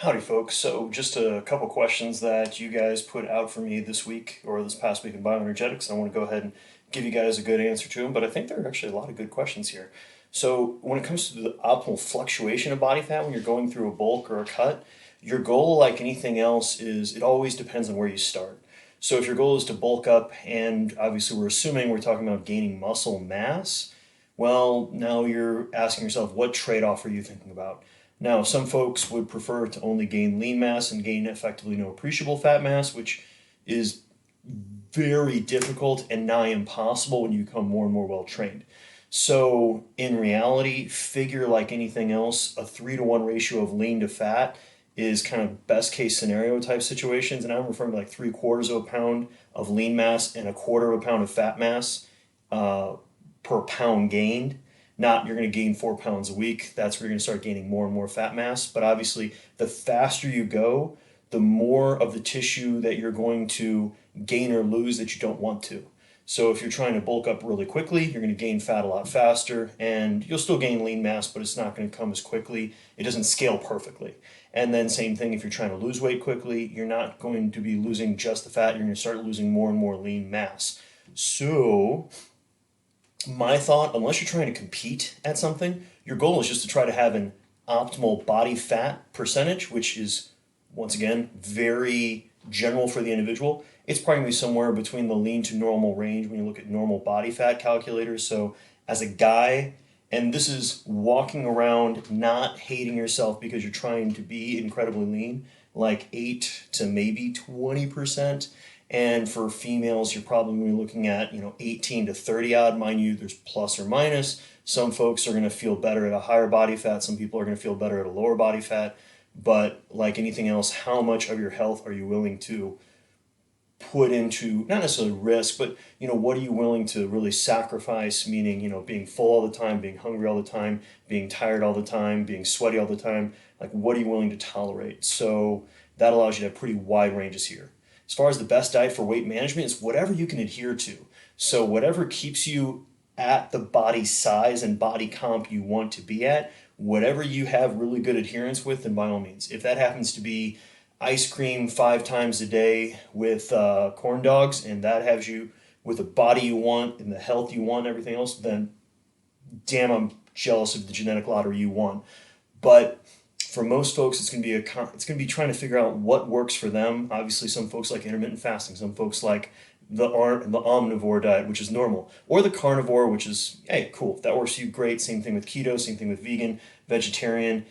Howdy folks, so just a couple questions that you guys put out for me this week or this past week in bioenergetics. I want to go ahead and give you guys a good answer to them, but I think there are actually a lot of good questions here. So when it comes to the optimal fluctuation of body fat when you're going through a bulk or a cut, your goal, like anything else, is it always depends on where you start. So if your goal is to bulk up, and obviously we're assuming we're talking about gaining muscle mass, well, now you're asking yourself, what trade-off are you thinking about? Now, some folks would prefer to only gain lean mass and gain effectively no appreciable fat mass, which is very difficult and nigh impossible when you become more and more well trained. So, in reality, figure like anything else, a 3-to-1 ratio of lean to fat is kind of best case scenario type situations. And I'm referring to like 3/4 of a pound of lean mass and 1/4 of a pound of fat mass per pound gained. Not you're going to gain 4 pounds a week. That's where you're going to start gaining more and more fat mass. But obviously, the faster you go, the more of the tissue that you're going to gain or lose that you don't want to. So if you're trying to bulk up really quickly, you're going to gain fat a lot faster, and you'll still gain lean mass, but it's not going to come as quickly. It doesn't scale perfectly. And then same thing, if you're trying to lose weight quickly, you're not going to be losing just the fat. You're going to start losing more and more lean mass. So my thought, unless you're trying to compete at something, your goal is just to try to have an optimal body fat percentage, which is, once again, very general for the individual. It's probably somewhere between the lean to normal range when you look at normal body fat calculators. So as a guy, and this is walking around not hating yourself because you're trying to be incredibly lean, like 8 to maybe 20%. And for females, you're probably going to be looking at, 18 to 30 odd. Mind you, there's plus or minus. Some folks are going to feel better at a higher body fat. Some people are going to feel better at a lower body fat. But like anything else, how much of your health are you willing to put into, not necessarily risk, but, what are you willing to really sacrifice? Meaning, being full all the time, being hungry all the time, being tired all the time, being sweaty all the time. Like, what are you willing to tolerate? So that allows you to have pretty wide ranges here. As far as the best diet for weight management, is whatever you can adhere to. So whatever keeps you at the body size and body comp you want to be at, whatever you have really good adherence with, then by all means. If that happens to be ice cream 5 times a day with corn dogs, and that has you with the body you want and the health you want and everything else, then damn, I'm jealous of the genetic lottery you won. But for most folks, it's going to be trying to figure out what works for them. Obviously, some folks like intermittent fasting. Some folks like the omnivore diet, which is normal, or the carnivore, which is, hey, cool. If that works for you, great. Same thing with keto. Same thing with vegan, vegetarian.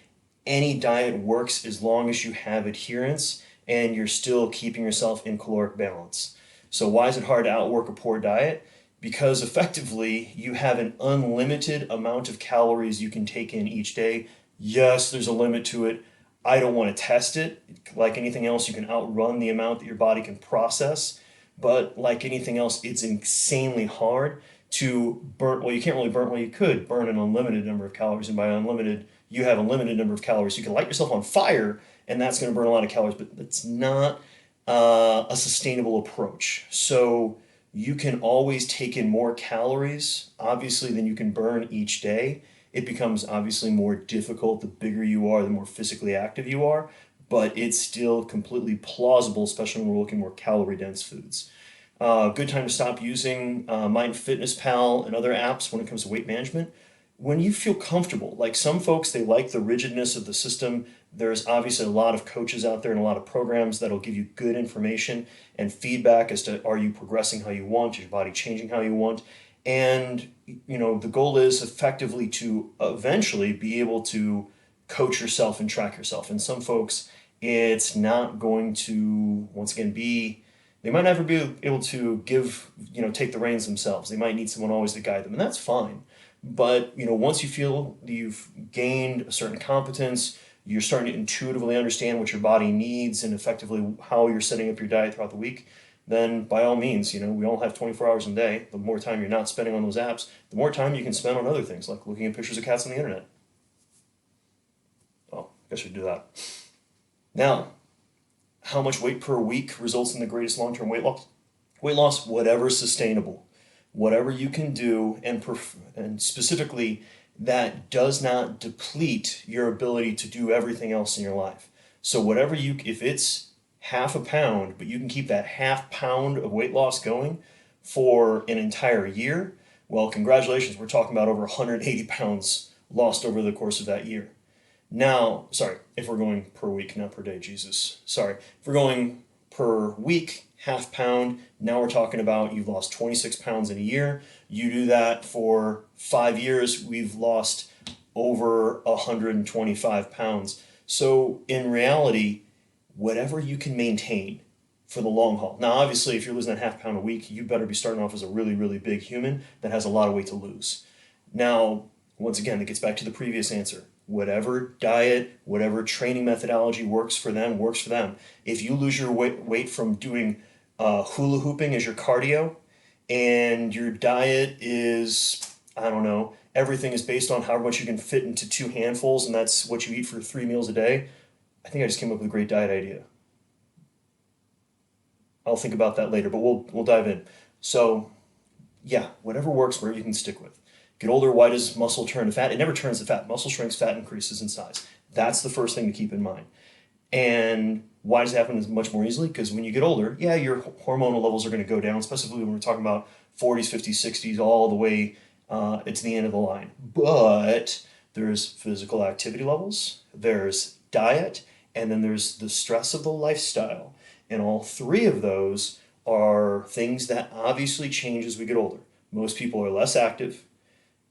Any diet works as long as you have adherence and you're still keeping yourself in caloric balance. So why is it hard to outwork a poor diet? Because effectively, you have an unlimited amount of calories you can take in each day. Yes, there's a limit to it. I don't want to test it. Like anything else, you can outrun the amount that your body can process. But like anything else, it's insanely hard to burn. Well, you can't really burn. Well, you could burn an unlimited number of calories. And by unlimited, you have a limited number of calories. You can light yourself on fire, and that's going to burn a lot of calories. But that's not a sustainable approach. So you can always take in more calories, obviously, than you can burn each day. It becomes obviously more difficult the bigger you are, the more physically active you are, but it's still completely plausible, especially when we're looking more calorie-dense foods. Good time to stop using myfitnesspal and other apps when it comes to weight management. When you feel comfortable, like some folks, they like the rigidness of the system. There's obviously a lot of coaches out there and a lot of programs that'll give you good information and feedback as to are you progressing how you want, is your body changing how you want. And, the goal is effectively to eventually be able to coach yourself and track yourself. And some folks, it's not going to, once again, they might never be able to take the reins themselves. They might need someone always to guide them, and that's fine. But, once you feel you've gained a certain competence, you're starting to intuitively understand what your body needs and effectively how you're setting up your diet throughout the week, then by all means, we all have 24 hours in a day. The more time you're not spending on those apps, the more time you can spend on other things, like looking at pictures of cats on the internet. Well, I guess we do that. Now, how much weight per week results in the greatest long-term weight loss? Weight loss, whatever's sustainable. Whatever you can do, and specifically, that does not deplete your ability to do everything else in your life. So whatever if it's half a pound, but you can keep that half pound of weight loss going for an entire year, well, congratulations, we're talking about over 180 pounds lost over the course of that year. Now, sorry, if we're going per week, not per day, Jesus. Sorry. If we're going per week, half pound, now we're talking about you've lost 26 pounds in a year. You do that for 5 years, we've lost over 125 pounds. So in reality, whatever you can maintain for the long haul. Now, obviously, if you're losing that half pound a week, you better be starting off as a really, really big human that has a lot of weight to lose. Now, once again, it gets back to the previous answer. Whatever diet, whatever training methodology works for them, works for them. If you lose your weight from doing hula hooping as your cardio, and your diet is, I don't know, everything is based on how much you can fit into 2 handfuls, and that's what you eat for 3 meals a day, I think I just came up with a great diet idea. I'll think about that later, but we'll dive in. So, yeah, whatever works, whatever you can stick with. Get older, why does muscle turn to fat? It never turns to fat. Muscle shrinks, fat increases in size. That's the first thing to keep in mind. And why does it happen much more easily? Because when you get older, yeah, your hormonal levels are going to go down, especially when we're talking about 40s, 50s, 60s, all the way to the end of the line. But there's physical activity levels, there's diet, and then there's the stress of the lifestyle. And all 3 of those are things that obviously change as we get older. Most people are less active.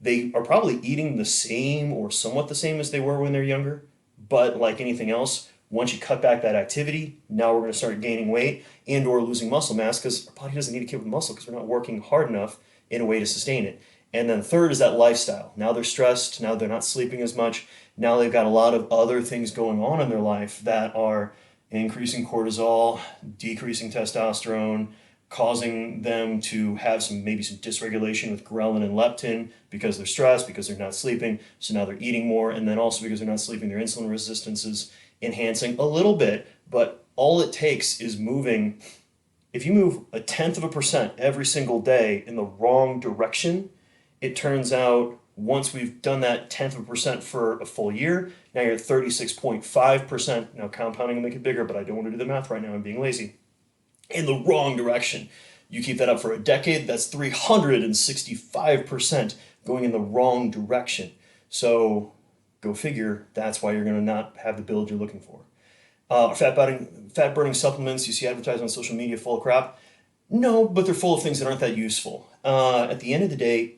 They are probably eating the same or somewhat the same as they were when they're younger. But like anything else, once you cut back that activity, now we're going to start gaining weight and or losing muscle mass because our body doesn't need to keep with muscle because we're not working hard enough in a way to sustain it. And then third is that lifestyle. Now they're stressed. Now they're not sleeping as much. Now they've got a lot of other things going on in their life that are increasing cortisol, decreasing testosterone, causing them to have maybe some dysregulation with ghrelin and leptin because they're stressed, because they're not sleeping. So now they're eating more. And then also because they're not sleeping, their insulin resistance is enhancing a little bit. But all it takes is moving. If you move 0.1% every single day in the wrong direction, it turns out once we've done that 0.1% for a full year, now you're at 36.5%. Now compounding will make it bigger, but I don't want to do the math right now. I'm being lazy. In the wrong direction. You keep that up for a decade, that's 365% going in the wrong direction. So go figure, that's why you're going to not have the build you're looking for. Fat burning supplements you see advertised on social media full of crap. No, but they're full of things that aren't that useful. At the end of the day,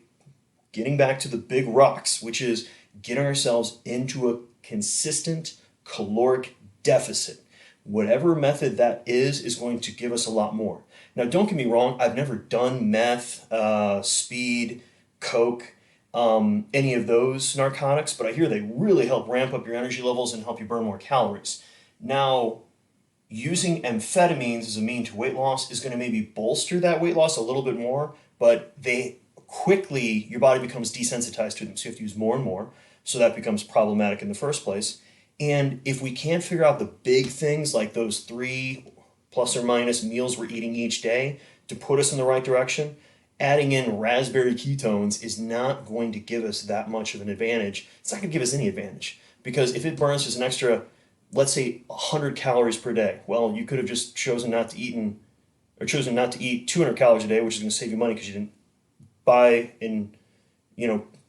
getting back to the big rocks, which is getting ourselves into a consistent caloric deficit. Whatever method that is going to give us a lot more. Now, don't get me wrong, I've never done meth, speed, coke, any of those narcotics, but I hear they really help ramp up your energy levels and help you burn more calories. Now, using amphetamines as a mean to weight loss is going to maybe bolster that weight loss a little bit more, but your body becomes desensitized to them, so you have to use more and more, so that becomes problematic in the first place. And if we can't figure out the big things like those 3 plus or minus meals we're eating each day to put us in the right direction, adding in raspberry ketones is not going to give us that much of an advantage. It's not going to give us any advantage because if it burns just an extra, let's say 100 calories per day, well, you could have just chosen not to eat 200 calories a day, which is going to save you money because you didn't buy and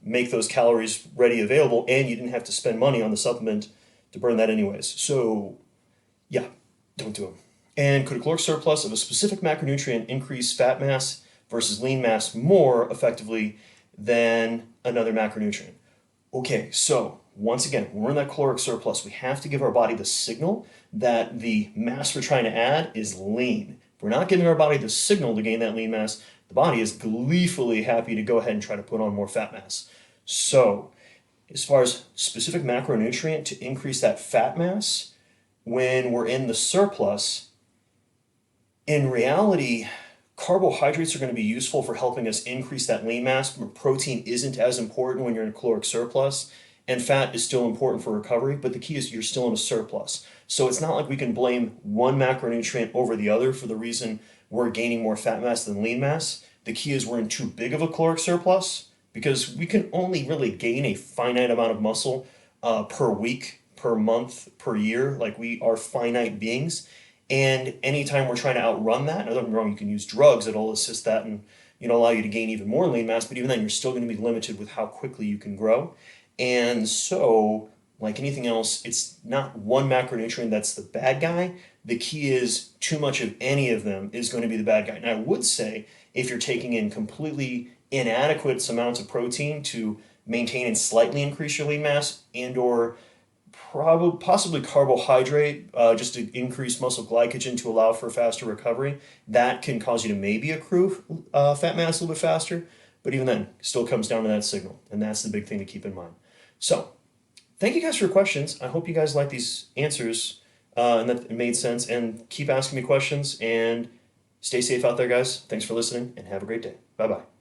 make those calories ready available, and you didn't have to spend money on the supplement to burn that anyways. So, yeah, don't do them. And could a caloric surplus of a specific macronutrient increase fat mass versus lean mass more effectively than another macronutrient? Okay, so once again, when we're in that caloric surplus, we have to give our body the signal that the mass we're trying to add is lean. If we're not giving our body the signal to gain that lean mass, the body is gleefully happy to go ahead and try to put on more fat mass. So, as far as specific macronutrient to increase that fat mass, when we're in the surplus, in reality, carbohydrates are going to be useful for helping us increase that lean mass. Protein isn't as important when you're in a caloric surplus, and fat is still important for recovery, but the key is you're still in a surplus. So it's not like we can blame one macronutrient over the other for the reason we're gaining more fat mass than lean mass. The key is we're in too big of a caloric surplus because we can only really gain a finite amount of muscle per week per month, per year. Like, we are finite beings. And anytime we're trying to outrun that, now don't get me wrong, you can use drugs that'll assist that and allow you to gain even more lean mass, but even then you're still going to be limited with how quickly you can grow. And so, like anything else, it's not one macronutrient that's the bad guy. The key is too much of any of them is going to be the bad guy. And I would say if you're taking in completely inadequate amounts of protein to maintain and slightly increase your lean mass, and or probably possibly carbohydrate just to increase muscle glycogen to allow for faster recovery, that can cause you to maybe accrue fat mass a little bit faster. But even then, still comes down to that signal, and that's the big thing to keep in mind. So, thank you guys for your questions. I hope you guys like these answers and that it made sense. And keep asking me questions, and stay safe out there, guys. Thanks for listening, and have a great day. Bye bye.